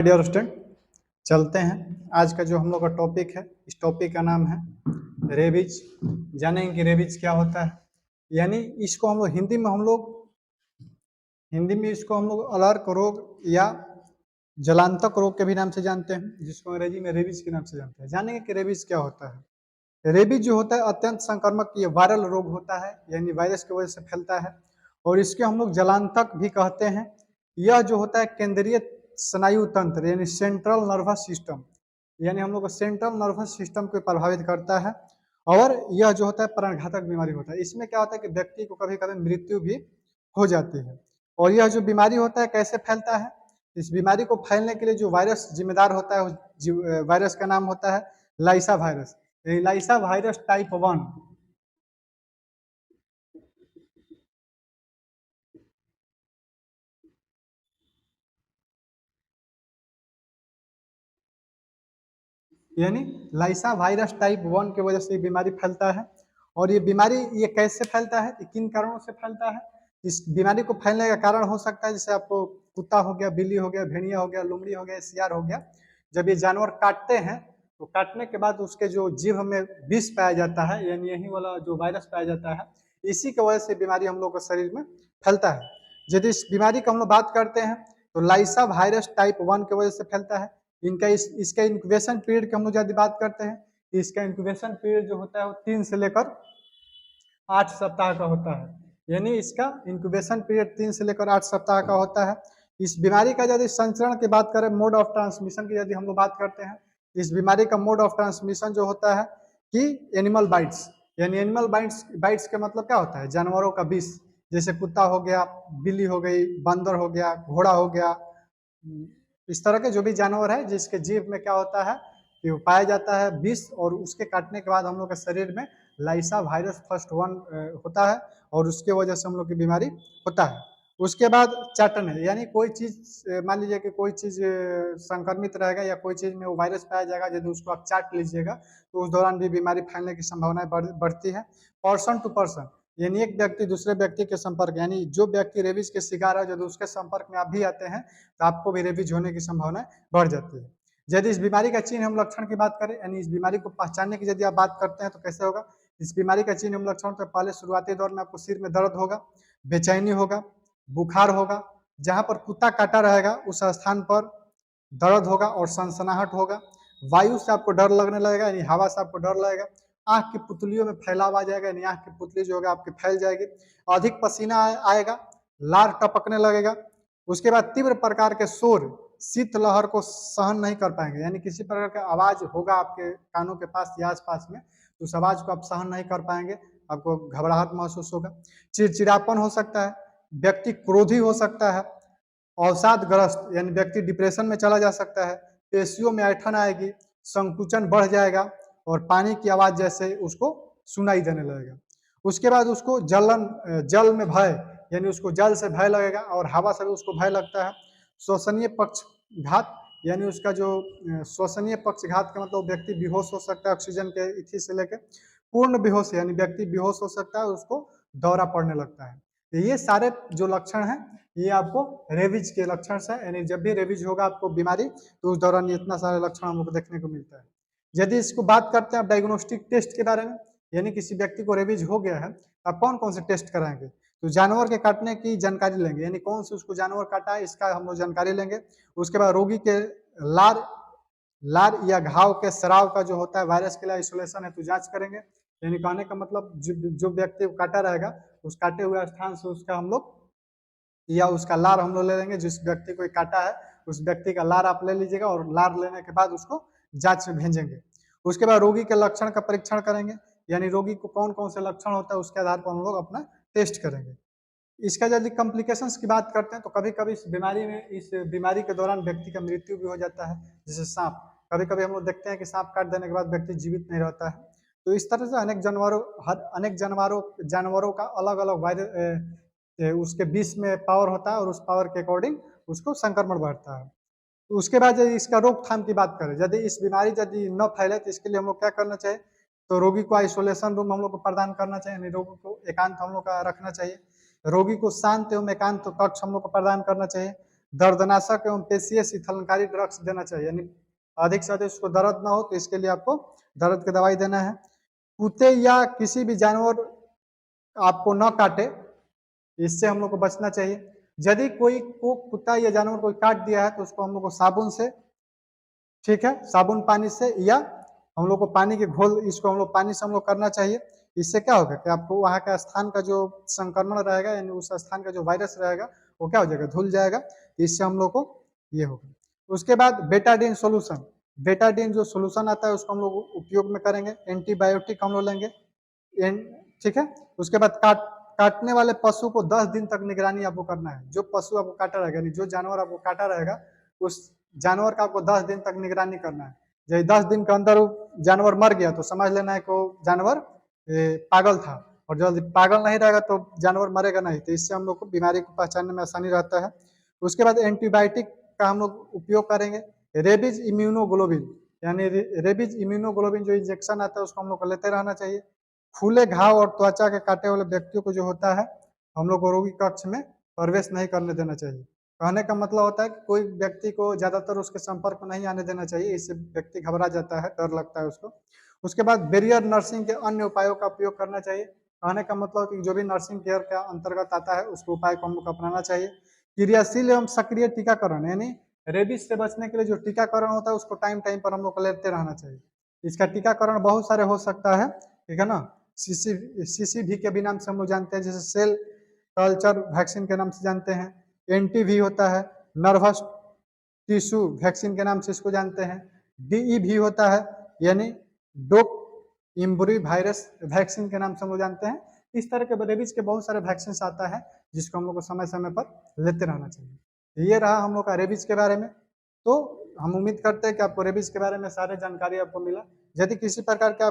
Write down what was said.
Dear student, चलते हैं। आज का जो हम लोग का टॉपिक है, इस टॉपिक का नाम है रेबीज। जानेंगे कि रेबीज क्या होता है। यानी इसको हम लोग हिंदी में अलर्क रोग या जलांतक रोग के भी नाम से जानते हैं, जिसको अंग्रेजी में रेबीज के नाम से जानते हैं। जानेंगे कि रेबीज क्या होता है। रेबीज जो होता है अत्यंत संक्रामक ये वायरल रोग होता है, यानी वायरस की वजह से फैलता है और इसके हम लोग जलांतक भी कहते हैं। यह जो होता है केंद्रीय स्नायु तंत्र यानी सेंट्रल नर्वस सिस्टम, यानी हम लोग को सेंट्रल नर्वस सिस्टम को प्रभावित करता है और यह जो होता है प्राणघातक बीमारी होता है। इसमें क्या होता है कि व्यक्ति को कभी कभी मृत्यु भी हो जाती है। और यह जो बीमारी होता है कैसे फैलता है, इस बीमारी को फैलने के लिए जो वायरस जिम्मेदार होता है उस वायरस का नाम होता है लाइसा वायरस। लाइसा वायरस टाइप 1 यानी लाइसा वायरस टाइप 1 की वजह से ये बीमारी फैलता है। और ये बीमारी ये कैसे फैलता है, किन कारणों से फैलता है। इस बीमारी को फैलने का कारण हो सकता है जैसे आपको कुत्ता हो गया, बिल्ली हो गया, भेड़िया हो गया, लोमड़ी हो गया, सियार हो गया। जब ये जानवर काटते हैं तो काटने के बाद उसके जो जीभ में विष पाया जाता है, यानी यही वाला जो वायरस पाया जाता है, इसी की वजह से बीमारी हम लोग के शरीर में फैलता है। यदि इस बीमारी की हम लोग बात करते हैं तो लाइसा वायरस टाइप 1 की वजह से फैलता है। इसका इंक्यूबेशन पीरियड की हम लोग ज्यादा बात करते हैं। इसका इंक्यूबेशन पीरियड जो होता है वो 3 से लेकर 8 सप्ताह का होता है। यानी इसका इंक्यूबेशन पीरियड 3 से लेकर 8 सप्ताह का होता है। इस बीमारी का यदि संचरण की बात करें, मोड ऑफ ट्रांसमिशन की यदि हम लोग बात करते हैं, इस बीमारी का मोड ऑफ ट्रांसमिशन जो होता है कि एनिमल बाइट्स, यानी एनिमल बाइट्स बाइट्स का मतलब क्या होता है, जानवरों का विष। जैसे कुत्ता हो गया, बिल्ली हो गई, बंदर हो गया, घोड़ा हो गया, इस तरह के जो भी जानवर है जिसके जीभ में क्या होता है कि वो पाया जाता है विष, और उसके काटने के बाद हम लोग के शरीर में लाइसा वायरस फर्स्ट 1 होता है और उसके वजह से हम लोग की बीमारी होता है। उसके बाद चाटन है, यानी कोई चीज मान लीजिए कि कोई चीज संक्रमित रहेगा या कोई चीज में वो वायरस पाया जाएगा, यदि उसको आप चाट लीजिएगा तो उस दौरान भी बीमारी फैलने की संभावना बढ़ती है। पर्सन टू पर्सन, यानी एक व्यक्ति दूसरे व्यक्ति के संपर्क, यानी जो व्यक्ति रेबीज के शिकार है यदि उसके संपर्क में आप भी आते हैं तो आपको भी रेबीज होने की संभावना बढ़ जाती है। यदि इस बीमारी का चिन्ह हम लक्षण की बात करें, यानी इस बीमारी को पहचानने की यदि आप बात करते हैं तो कैसे होगा। इस बीमारी का चिन्ह हम लक्षण तो पहले शुरुआती दौर में आपको सिर में दर्द होगा, बेचैनी होगा, बुखार होगा, जहां पर कुत्ता काटा रहेगा उस स्थान पर दर्द होगा और सनसनाहट होगा। वायु से आपको डर लगने लगेगा, यानी हवा से आपको डर लगेगा। आंख की पुतलियों में फैलाव आ जाएगा, यानी आंख की पुतली जो होगा आपकी फैल जाएगी। अधिक पसीना आएगा, लार टपकने लगेगा। उसके बाद तीव्र प्रकार के शोर, शीतलहर को सहन नहीं कर पाएंगे, यानी किसी प्रकार का आवाज होगा आपके कानों के पास या आसपास में, तो उस आवाज को आप सहन नहीं कर पाएंगे, आपको घबराहट महसूस होगा। चिड़चिड़ापन हो सकता है, व्यक्ति क्रोधी हो सकता है, अवसादग्रस्त यानी व्यक्ति डिप्रेशन में चला जा सकता है, पेशियों में ऐठन आएगी, संकुचन बढ़ जाएगा और पानी की आवाज जैसे उसको सुनाई देने लगेगा। उसके बाद उसको जल में भय, यानी उसको जल से भय लगेगा और हवा से भी उसको भय लगता है। श्वसनीय पक्षघात, यानी उसका जो श्वसनीय पक्षघात का मतलब व्यक्ति बेहोश हो सकता है ऑक्सीजन के इथी से लेकर। पूर्ण बेहोश, यानी व्यक्ति बेहोश हो सकता है, उसको दौरा पड़ने लगता है। तो ये सारे जो लक्षण हैं ये आपको रेबीज के लक्षण से, यानी जब भी रेबीज होगा आपको बीमारी तो उस दौरान ये इतना सारे लक्षण हमको देखने को मिलता है। यदि इसको बात करते हैं आप डायग्नोस्टिक टेस्ट के बारे में, यानी किसी व्यक्ति को रेबीज हो गया है तो आप कौन कौन से टेस्ट कराएंगे, तो जानवर के काटने की जानकारी लेंगे, यानी कौन से उसको जानवर काटा है इसका हम लोग जानकारी लेंगे। उसके बाद रोगी के लार लार या घाव के स्राव का जो होता है वायरस के लिए आइसोलेशन है तो जांच करेंगे। यानी कहने का मतलब जो व्यक्ति को काटा रहेगा उस काटे हुए स्थान से उसका हम लोग या उसका लार हम लोग ले लेंगे। जिस व्यक्ति को काटा है उस व्यक्ति का लार आप ले लीजिएगा और लार लेने के बाद उसको जांच में भेजेंगे। उसके बाद रोगी के लक्षण का परीक्षण करेंगे, यानी रोगी को कौन कौन से लक्षण होता है उसके आधार पर हम लोग अपना टेस्ट करेंगे। इसका यदि कॉम्प्लिकेशंस की बात करते हैं तो कभी कभी इस बीमारी के दौरान व्यक्ति का मृत्यु भी हो जाता है। जैसे सांप, कभी कभी हम लोग देखते हैं कि सांप काट देने के बाद व्यक्ति जीवित नहीं रहता है। तो इस तरह से अनेक जानवरों का अलग अलग वायरस उसके विष में पावर होता है और उस पावर के अकॉर्डिंग उसको संक्रमण बढ़ता है। तो उसके बाद यदि इसका रोकथाम की बात करें, यदि इस बीमारी यदि न फैले तो इसके लिए हम लोग क्या करना चाहिए, तो रोगी को आइसोलेशन रूम हम लोग को प्रदान करना चाहिए, रोगी को एकांत हम लोग का रखना चाहिए। रोगी को शांत एवं एकांत कक्ष हम लोग को प्रदान करना चाहिए। दर्दनाशक एवं पेशीय शीतलनकारी ड्रग्स देना चाहिए, यानी अधिक से अधिक उसको दर्द ना हो तो इसके लिए आपको दर्द की दवाई देना है। कुत्ते या किसी भी जानवर आपको न काटे, इससे हम लोग को बचना चाहिए। यदि कोई को कुत्ता या जानवर कोई काट दिया है तो उसको हम लोग को साबुन से, ठीक है, साबुन पानी से या हम लोग को पानी के घोल, इसको हम लोग पानी से हम लोग करना चाहिए। इससे क्या होगा कि आपको वहाँ का स्थान का जो संक्रमण रहेगा, यानी उस स्थान का जो वायरस रहेगा वो क्या हो जाएगा, धुल जाएगा। इससे हम लोग को ये होगा। उसके बाद बेटाडीन सोल्यूशन, बेटाडीन जो सोल्यूशन आता है उसको हम लोग उपयोग में करेंगे। एंटीबायोटिक हम लोग लेंगे, ठीक है। उसके बाद काटने वाले पशु को 10 दिन तक निगरानी आपको करना है। जो पशु आपको काटा रहेगा, यानी जो जानवर आपको काटा रहेगा, उस जानवर का आपको 10 दिन तक निगरानी करना है। यदि 10 दिन के अंदर वो जानवर मर गया तो समझ लेना है कि वो जानवर पागल था, और जल्दी पागल नहीं रहेगा तो जानवर मरेगा नहीं। तो इससे हम लोग को बीमारी को पहचानने में आसानी रहता है। उसके बाद एंटीबायोटिक का हम लोग उपयोग करेंगे। रेबीज इम्यूनोग्लोबिन, यानी रेबीज इम्यूनोग्लोबिन जो इंजेक्शन आता है उसको हम लोग को लेते रहना चाहिए। फूले घाव और त्वचा के काटे वाले व्यक्तियों को जो होता है, हम लोग को रोगी कक्ष में प्रवेश नहीं करने देना चाहिए। कहने का मतलब होता है कि कोई व्यक्ति को ज्यादातर उसके संपर्क में नहीं आने देना चाहिए, इससे व्यक्ति घबरा जाता है, डर लगता है उसको। उसके बाद बैरियर नर्सिंग के अन्य उपायों का उपयोग करना चाहिए। कहने का मतलब कि जो भी नर्सिंग केयर के अंतर्गत आता है उसको उपाय को हम लोग अपनाना चाहिए। क्रियाशील एवं सक्रिय टीकाकरण, यानी रेबीज से बचने के लिए जो टीकाकरण होता है उसको टाइम टाइम पर हम लोग को लेते रहना चाहिए। इसका टीकाकरण बहुत सारे हो सकता है, ठीक है ना। सीसीवी के भी नाम से हम लोग जानते हैं, जैसे सेल कल्चर वैक्सीन के नाम से जानते हैं। एनटीवी होता है, नर्वस टिश्यू वैक्सीन के नाम से इसको जानते हैं। डीईवी होता है, यानी डोक इम्ब्री वायरस वैक्सीन के नाम से हम लोग जानते हैं। इस तरह के रेबीज के बहुत सारे वैक्सीन आता है जिसको हम लोग को समय समय पर लेते रहना चाहिए। ये रहा हम लोग का रेबीज के बारे में। तो हम उम्मीद करते हैं कि आपको रेबीज के बारे में सारे जानकारी आपको मिला। यदि किसी प्रकार का